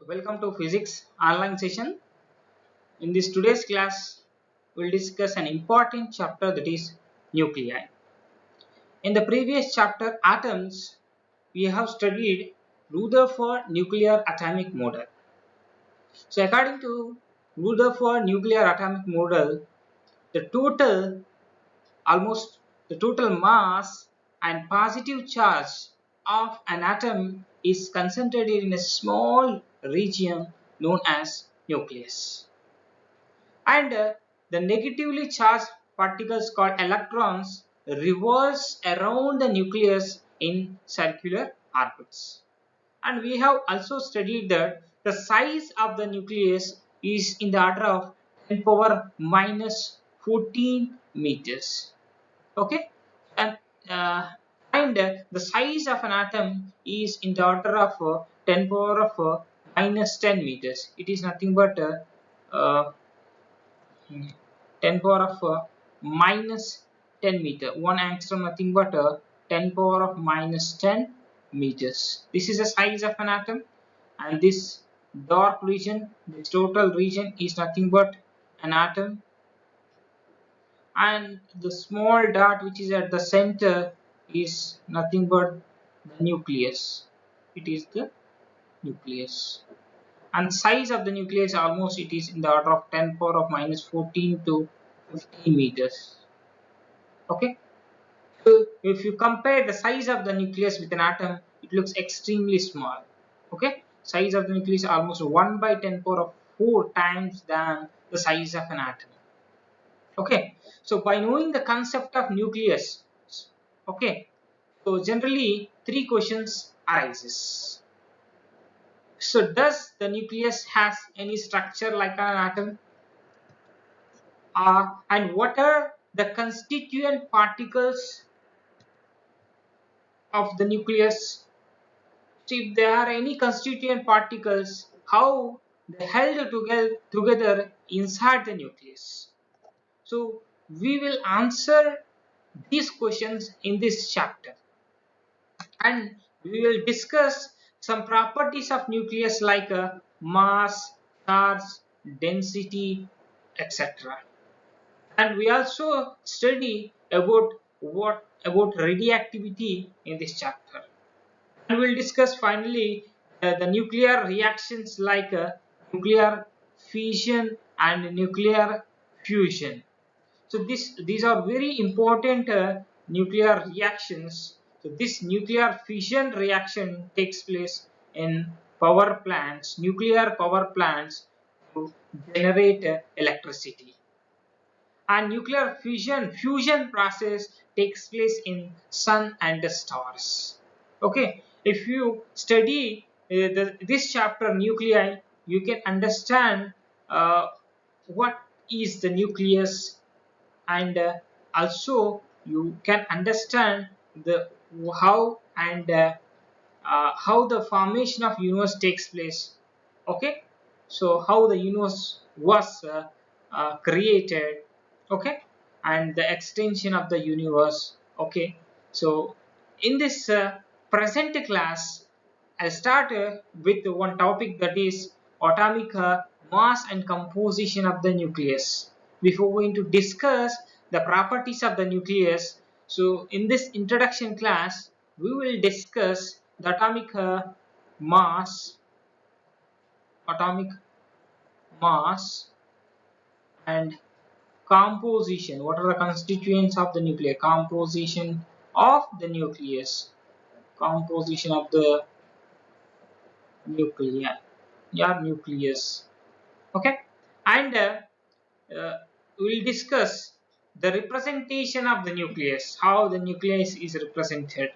Welcome to physics online session. In this today's class, we'll discuss an important chapter, that is nuclei. In the previous chapter, atoms, we have studied Rutherford nuclear atomic model. So according to Rutherford nuclear atomic model, the total almost the total mass and positive charge of an atom is concentrated in a small region known as nucleus, and the negatively charged particles called electrons revolves around the nucleus in circular orbits. And we have also studied that the size of the nucleus is in the order of 10 power minus 14 meters. Okay, and the size of an atom is in the order of 10 power of minus 10 meters. It is nothing but uh, 10 power of minus 10 meter. 1 angstrom nothing but 10 power of minus 10 meters. This is the size of an atom, and this dark region, this total region, is nothing but an atom, and the small dot which is at the center is nothing but the nucleus. It is the nucleus, and size of the nucleus almost it is in the order of 10 power of minus 14 to 15 meters. Okay, so if you compare the size of the nucleus with an atom, it looks extremely small. Okay, size of the nucleus is almost 1 by 10 power of 4 times than the size of an atom. Okay, so by knowing the concept of nucleus, okay, so generally three questions arises. So does the nucleus has any structure like an atom, and what are the constituent particles of the nucleus? So if there are any constituent particles, how they held together inside the nucleus? So we will answer these questions in this chapter, and we will discuss some properties of nucleus like mass, charge, density, etc. And we also study about radioactivity in this chapter, and we'll discuss finally the nuclear reactions like nuclear fission and nuclear fusion. So these are very important nuclear reactions. So this nuclear fission reaction takes place in power plants, nuclear power plants, to generate electricity. And nuclear fusion process takes place in sun and the stars. Okay, if you study this chapter nuclei, you can understand what is the nucleus, and also you can understand the how the formation of universe takes place. Okay, so how the universe was created. Okay, and the extension of the universe. Okay, so in this present class, I start with one topic, that is atomic mass and composition of the nucleus. Before going to discuss the properties of the nucleus, so in this introduction class, we will discuss the mass, atomic mass and composition. What are the constituents of the nucleus? Composition of the nucleus. Composition of the nuclei. Yeah, nucleus. Okay, and we will discuss the representation of the nucleus, how the nucleus is represented,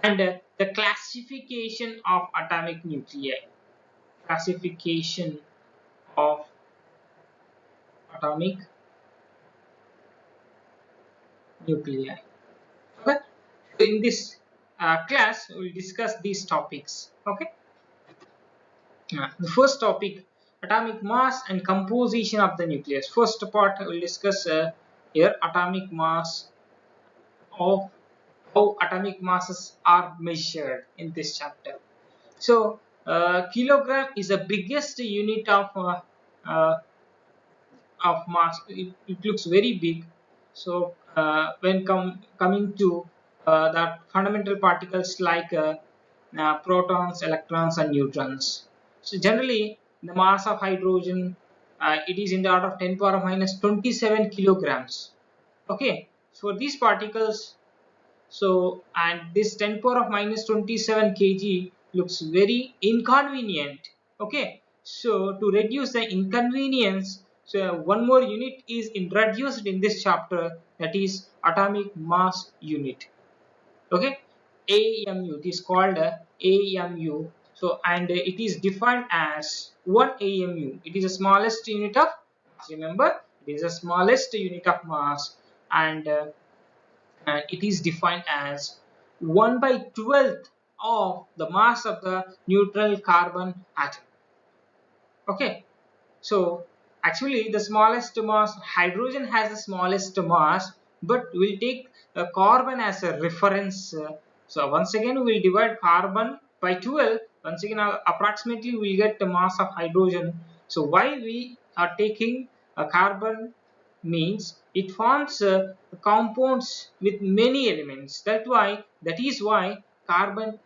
and the classification of atomic nuclei. Classification of atomic nuclei. Okay, so in this class we will discuss these topics. Okay, the first topic, atomic mass and composition of the nucleus. First part we will discuss here atomic mass, of how atomic masses are measured in this chapter. So kilogram is the biggest unit uh, of mass. It looks very big. So when coming to the fundamental particles like protons, electrons and neutrons. So generally the mass of hydrogen, it is in the order of 10 power minus 27 kilograms. Okay, so these particles, so and this 10 power of minus 27 kg looks very inconvenient. Okay, so to reduce the inconvenience, so one more unit is introduced in this chapter, that is atomic mass unit. Okay, AMU, it is called AMU. So and it is defined as 1 AMU. It is the smallest unit of mass. Remember, it is the smallest unit of mass, and it is defined as 1 by 12th of the mass of the neutral carbon atom. Okay, so actually the smallest mass, hydrogen has the smallest mass, but we'll take carbon as a reference. So once again we will divide carbon by 12. Once again approximately we will get the mass of hydrogen. So why we are taking a carbon means it forms compounds with many elements. That is why carbon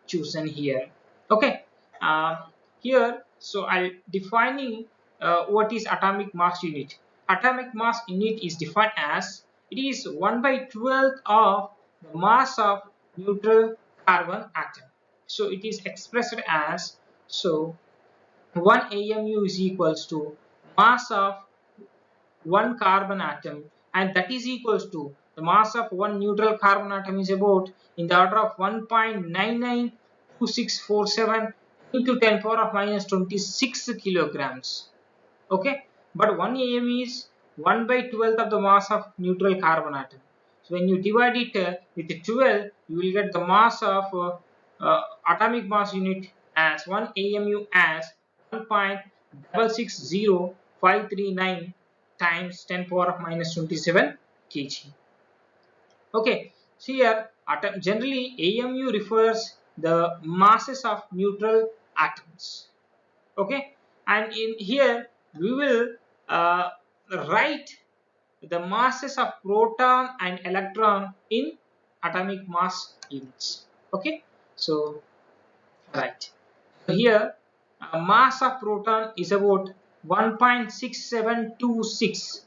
chosen here. Okay, uh, here so I'll defining what is atomic mass unit. Atomic mass unit is defined as it is 1 by 12th of the mass of neutral carbon atom. So it is expressed as, so 1 AMU is equals to mass of one carbon atom, and that is equals to the mass of one neutral carbon atom is about in the order of 1.992647 into 10 power of minus 26 kilograms. Okay, but 1 am is 1 by 12th of the mass of neutral carbon atom. So when you divide it with 12, you will get the mass of atomic mass unit as 1 amu as 1.660539 times 10 power of minus 27 kg. Okay, so here generally amu refers the masses of neutral atoms. Okay, and in here we will uh, write the masses of proton and electron in atomic mass units. Okay, so right here mass of proton is about 1.6726.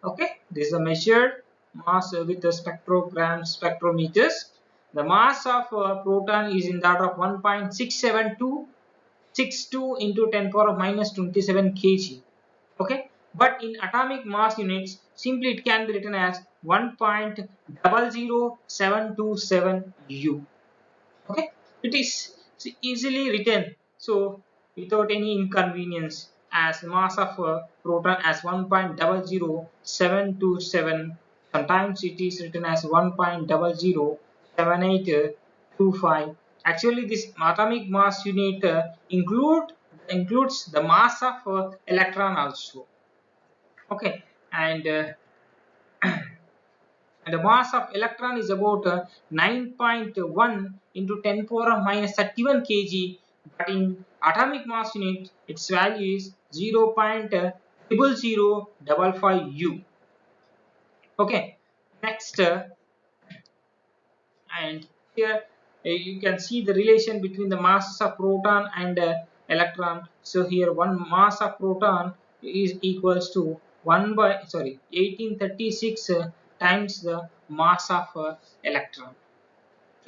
Okay, this is a measured mass with the spectrometers. The mass of proton is in the order of 1.67262 into 10 power of minus 27 kg. Okay, but in atomic mass units simply it can be written as 1.00727 U. Okay, it is easily written, so without any inconvenience, as mass of proton as 1.00727. Sometimes it is written as 1.007825. Actually this atomic mass unit includes the mass of electron also. Okay, and and the mass of electron is about 9.1 into 10 power of minus 31 kg, but in atomic mass unit its value is 0.0055 U. Okay, next and here you can see the relation between the masses of proton and electron. So here one mass of proton is equals to 1836 times the mass of electron.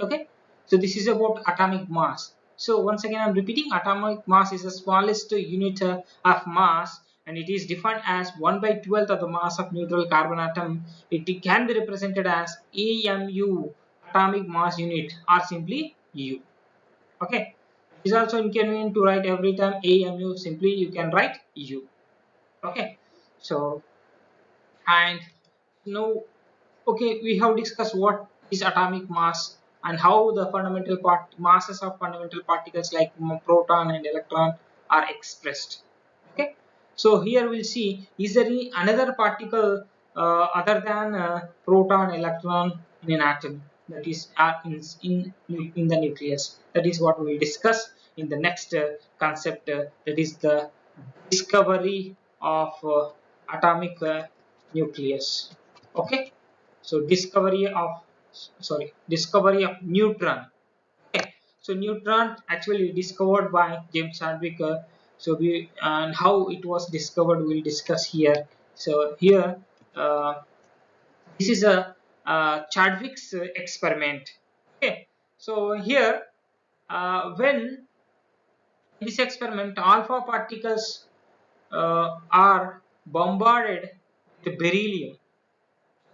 Okay, so this is about atomic mass. So once again I'm repeating, atomic mass is the smallest unit of mass, and it is defined as 1 by 12th of the mass of neutral carbon atom. It can be represented as AMU, atomic mass unit, or simply U. Okay, it is also inconvenient to write every time AMU, simply you can write U. Okay, so and now, okay, we have discussed what is atomic mass and how the fundamental masses of fundamental particles like proton and electron are expressed. Okay, so here we'll see, is there any another particle other than proton, electron in an atom, that is in the nucleus. That is what we will discuss in the next concept, that is the discovery of atomic nucleus. Okay, so discovery of neutron. Okay, so neutron actually discovered by James Chadwick. So we and how it was discovered we'll discuss here. So here, this is a Chadwick's experiment. Okay, so here, when in this experiment alpha particles are bombarded with beryllium,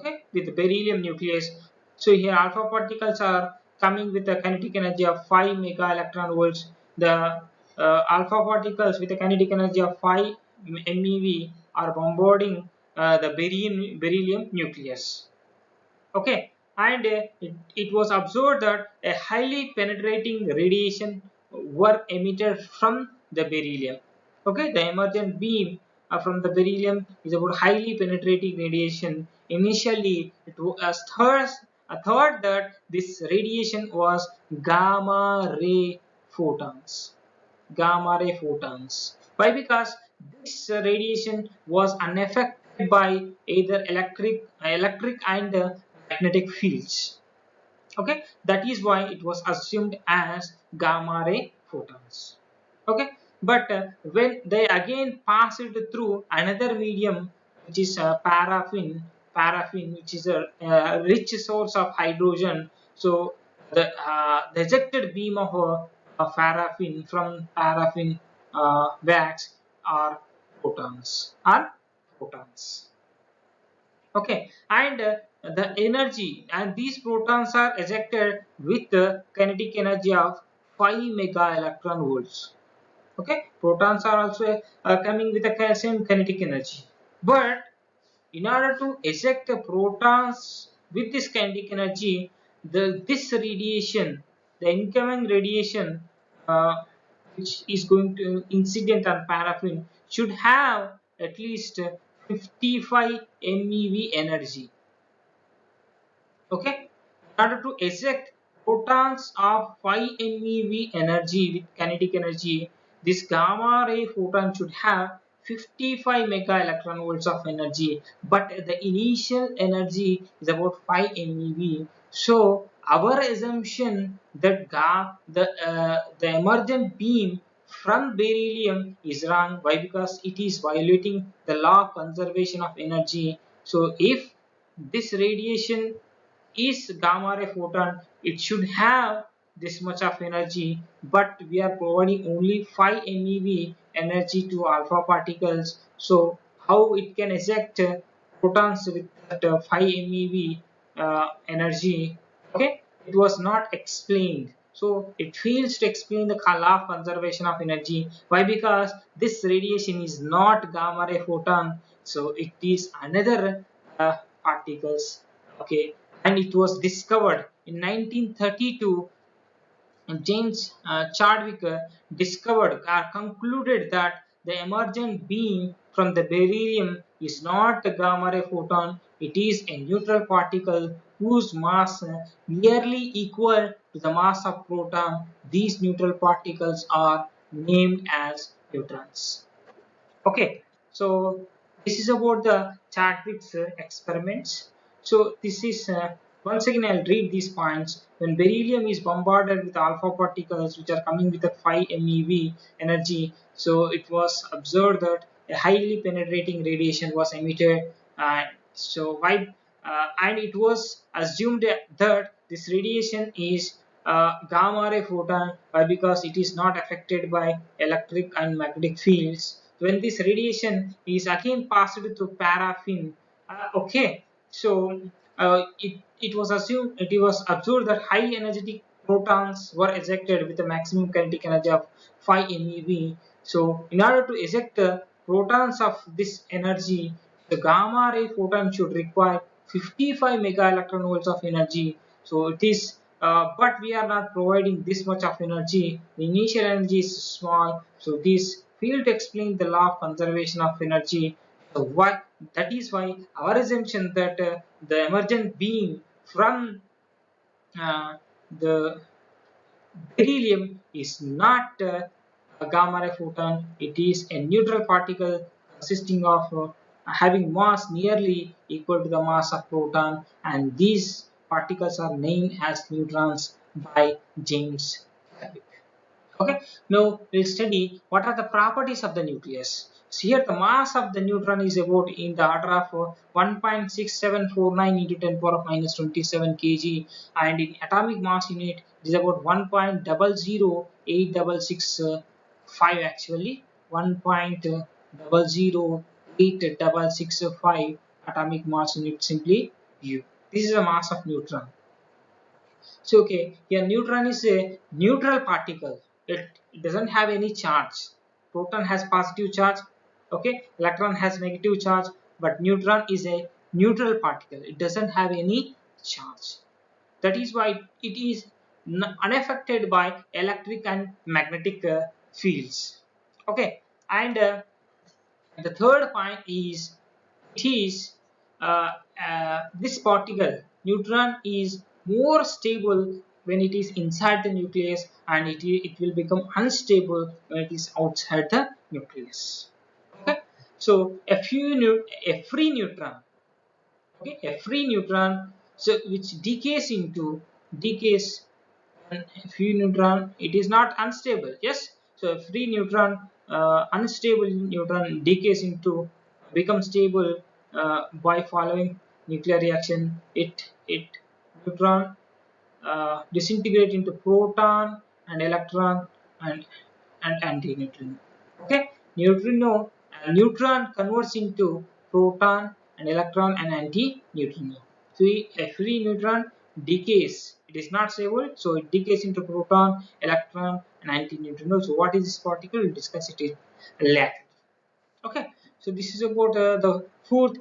okay, with the beryllium nucleus. So here alpha particles are coming with a kinetic energy of 5 mega electron volts. The alpha particles with a kinetic energy of 5 MeV are bombarding the beryllium nucleus. Okay, and it was observed that a highly penetrating radiation were emitted from the beryllium. Okay, the emergent beam from the beryllium is about highly penetrating radiation. Initially it was thought that this radiation was gamma ray photons. Gamma ray photons. Why? Because this radiation was unaffected by either electric and magnetic fields. Okay, that is why it was assumed as gamma ray photons. Okay, but when they again passed through another medium, which is paraffin, which is a rich source of hydrogen. So the ejected beam of paraffin from paraffin wax are photons. Okay, and the energy, and these protons are ejected with the kinetic energy of 5 mega electron volts. Okay, protons are also coming with the same kinetic energy, but in order to eject the protons with this kinetic energy, this radiation, the incoming radiation, uh, which is going to incident on paraffin, should have at least 55 MeV energy. Okay, in order to eject protons of 5 MeV energy with kinetic energy, this gamma ray photon should have 55 mega electron volts of energy, but the initial energy is about 5 MeV. So our assumption that the emergent beam from beryllium is wrong. Why? Because it is violating the law of conservation of energy. So if this radiation is gamma ray photon, it should have this much of energy, but we are providing only 5 MeV energy to alpha particles. So how it can eject protons with that 5 MeV energy? Okay, it was not explained. So it fails to explain the law of conservation of energy. Why? Because this radiation is not gamma ray photon, so it is another particles. Okay, and it was discovered in 1932. James Chadwick discovered or concluded that the emergent beam from the beryllium is not a gamma ray photon, it is a neutral particle whose mass nearly equal to the mass of proton. These neutral particles are named as neutrons. Okay, so this is about the Chadwick's experiments. So this is once again I'll read these points. When beryllium is bombarded with alpha particles which are coming with a 5 MeV energy, so it was observed that a highly penetrating radiation was emitted. So why? And it was assumed that this radiation is gamma ray photon, because it is not affected by electric and magnetic fields. When this radiation is again passed through paraffin, okay, so it was observed that high energetic protons were ejected with a maximum kinetic energy of 5 MeV. So in order to eject the protons of this energy, the gamma ray photon should require 55 mega electron volts of energy. So it is, but we are not providing this much of energy. The initial energy is small, so this fail to explain the law of conservation of energy. So what, that is why our assumption that the emergent beam from uh, the Beryllium is not a gamma ray photon. It is a neutral particle consisting of having mass nearly equal to the mass of proton, and these particles are named as neutrons by James Chadwick. Okay, now we'll study what are the properties of the nucleus. So here the mass of the neutron is about in the order of 1.6749 into 10 power of minus 27 kg, and in atomic mass unit it is about 1.008665 actually 1.008665 atomic mass unit, simply U. This is the mass of neutron. So okay, here neutron is a neutral particle. It doesn't have any charge. Proton has positive charge. Okay, electron has negative charge, but neutron is a neutral particle. It doesn't have any charge. That is why it is unaffected by electric and magnetic fields. Okay, and the third point is it is this particle neutron is more stable when it is inside the nucleus, and it will become unstable when it is outside the nucleus. Okay, so a free neutron, okay, a free neutron, so which decays and a free neutron, it is not unstable. Yes, so a free neutron, unstable neutron decays into become stable by following nuclear reaction. It neutron disintegrate into proton and electron and antineutrino. Okay, neutron converts into proton and electron and antineutrino. So a free neutron decays. It is not stable, so it decays into proton, electron, and antineutrino. So what is this particle? We'll discuss it later. Okay, so this is about the fourth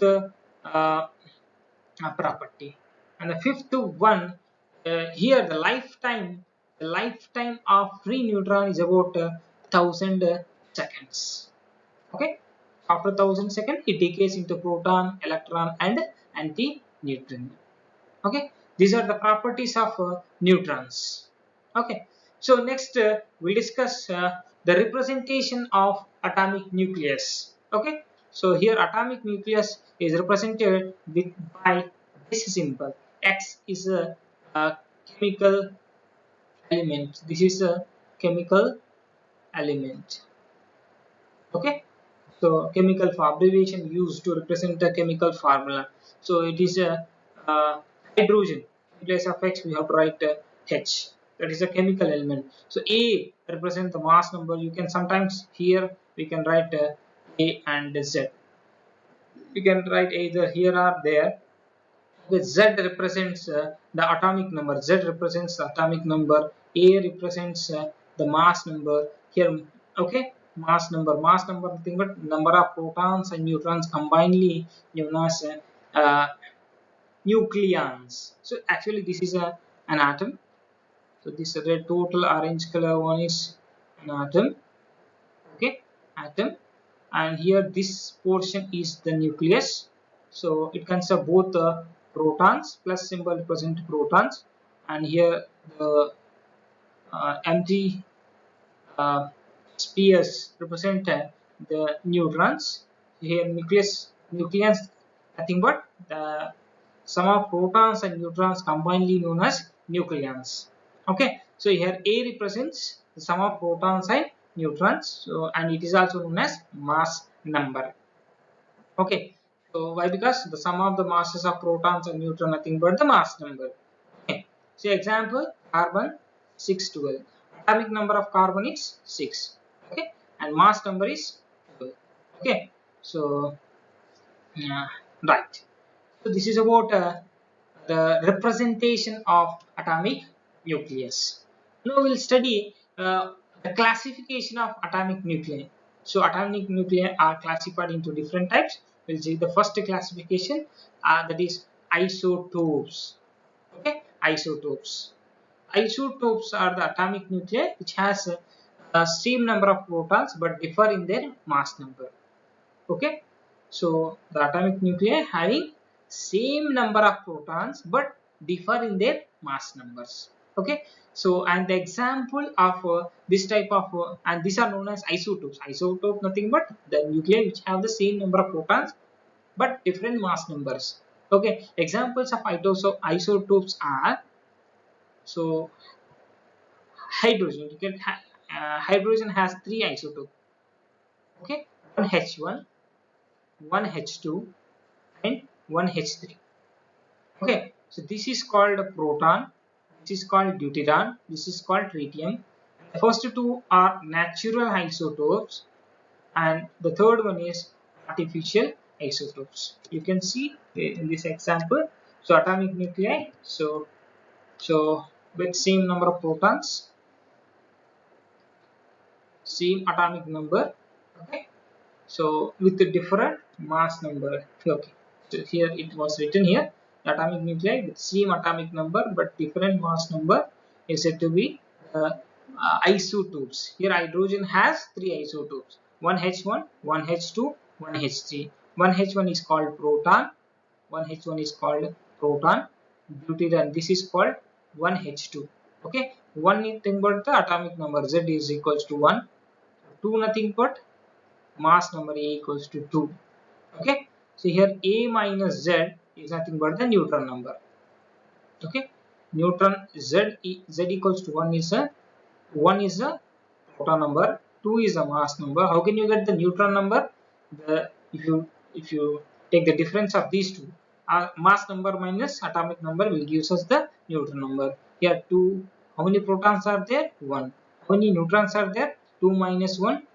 property, and the fifth one, here the lifetime of free neutron is about 1000 seconds. Okay, after 1000 seconds it decays into proton, electron, and antineutrino. Okay, these are the properties of neutrons. Okay, so next we discuss the representation of atomic nucleus. Okay, so here atomic nucleus is represented with by this symbol. X is a chemical element. This is a chemical element. Okay, so chemical for abbreviation used to represent the chemical formula. So it is a hydrogen. In place of X we have to write H. That is a chemical element. So A represents the mass number. You can sometimes here we can write A and Z. You can write either here or there. With Z represents the atomic number. Z represents the atomic number. A represents the mass number. Here, okay, mass number, nothing but number of protons and neutrons combinedly known as nucleons. So actually, this is an atom. So this red total orange color one is an atom. Okay, atom, and here this portion is the nucleus. So it consists of both the protons, plus symbol represent protons, and here the empty spheres represent the neutrons. Here nucleus nothing but the sum of protons and neutrons combinedly known as nucleons. Okay, so here A represents the sum of protons and neutrons, so and it is also known as mass number. Okay, so why? Because the sum of the masses of protons and neutrons nothing but the mass number. Okay, so example carbon 612. Atomic number of carbon is 6. Okay, and mass number is 12. Okay, so right. So this is about the representation of atomic nucleus. Now we'll study the classification of atomic nuclei. So atomic nuclei are classified into different types. We'll see the first classification, that is isotopes. Okay, isotopes. Isotopes are the atomic nuclei which has same number of protons but differ in their mass number. Okay, so the atomic nuclei having same number of protons but differ in their mass numbers. Okay, so and the example of this type of and these are known as isotopes. Isotope nothing but the nuclei which have the same number of protons but different mass numbers. Okay, examples of isotopes are, so hydrogen. You can hydrogen has three isotopes. Okay, one H1, one H2, and one H3. Okay, so this is called a proton, this is called deuteron, this is called tritium. The first two are natural isotopes, and the third one is artificial isotopes. You can see in this example. So atomic nuclei. So with same number of protons, same atomic number. Okay. So with the different mass number. Okay. So here it was written here, atomic nuclei with same atomic number but different mass number is said to be isotopes. Here hydrogen has three isotopes: one H1, one H2, one H3. One H1 is called proton, one H1 is called proton. Deuterium, this is called one H2. Okay, one nothing but the atomic number Z is equals to 1. Two nothing but mass number A equals to 2. Okay, so here A minus Z is nothing but the neutron number. Okay, neutron Z equals to 1 is a 1 is the proton number, 2 is the mass number. How can you get the neutron number? If you take the difference of these two, mass number minus atomic number will give us the neutron number. Here 2, how many protons are there? 1. How many neutrons are there? 2 minus 1,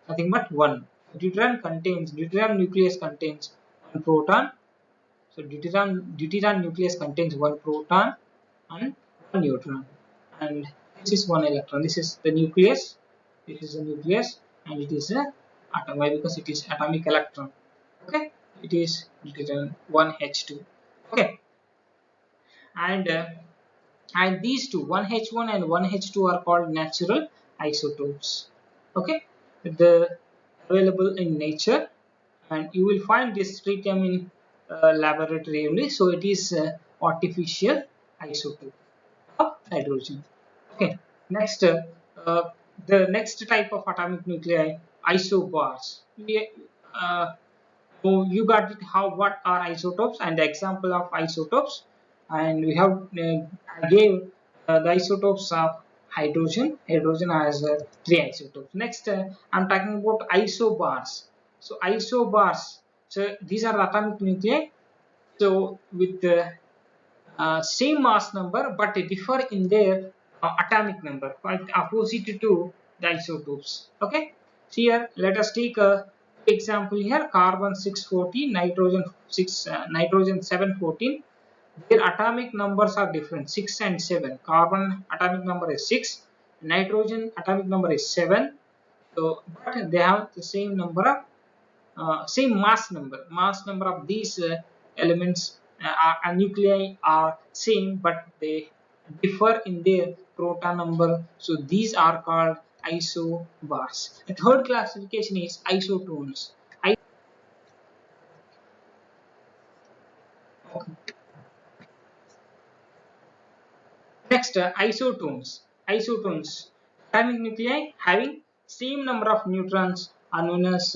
nothing but 1. Deuterium nucleus contains one proton. So deuterium nucleus contains one proton and one neutron, and this is one electron. This is the nucleus. This is the nucleus, and it is a atom. Why? Because it is atomic electron. Okay, it is deuterium 1H2. Okay, and and these two, 1H1 and 1H2, are called natural isotopes. Okay, the available in nature, and you will find this tritium in laboratory only. So it is artificial isotope of hydrogen. Okay, next the next type of atomic nuclei, isobars. So you got it. How, what are isotopes and the example of isotopes, and we have I gave the isotopes of hydrogen. Hydrogen has three isotopes. Next, I'm talking about isobars. So isobars. So these are atomic nuclei. So with the same mass number but differ in their atomic number, quite opposite to the isotopes. Okay, so here let us take a example here: carbon 614, nitrogen 714. Their atomic numbers are different, 6 and 7. Carbon atomic number is 6, nitrogen atomic number is 7. So but they have the same number of same mass number of these elements nuclei are same but they differ in their proton number, so these are called isobars. The third classification is isotones. Next, isotones. Isotones, atomic nuclei having same number of neutrons are known as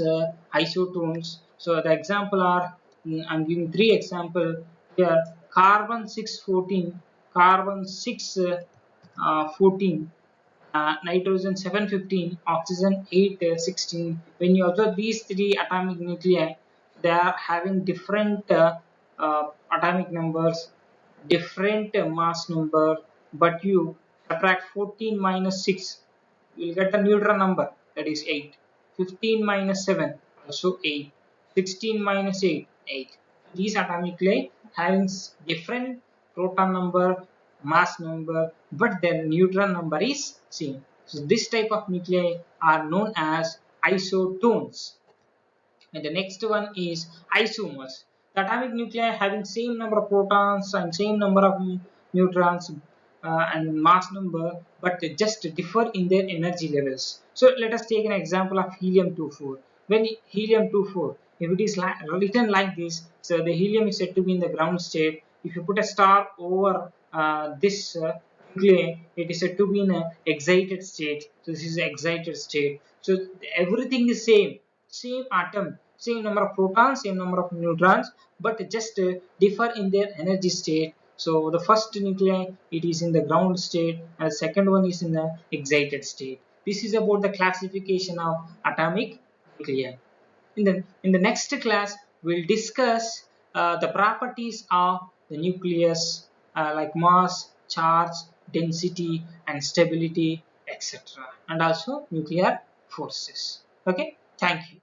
isotones. So the example are, I'm giving three example here: carbon 614, carbon 614, nitrogen 715, oxygen 816. When you observe these three atomic nuclei, they are having different atomic numbers, different mass number, but you subtract 14 minus 6, you will get the neutron number, that is 8. 15 minus 7, also 8. 16 minus 8, 8. These atomic nuclei having different proton number, mass number, but their neutron number is same. So this type of nuclei are known as isotones. And the next one is isomers. The atomic nuclei having same number of protons and same number of neutrons and mass number, but they just differ in their energy levels. So let us take an example of helium-24. When helium-24, if it is written like this, so the helium is said to be in the ground state. If you put a star over this nuclei, it is said to be in a excited state. So this is excited state. So everything is same atom, same number of protons, same number of neutrons, but just differ in their energy state. So the first nuclei, it is in the ground state, and the second one is in the excited state. This is about the classification of atomic nuclei. In the next class, we'll discuss the properties of the nucleus, like mass, charge, density, and stability, etc., and also nuclear forces. Okay, thank you.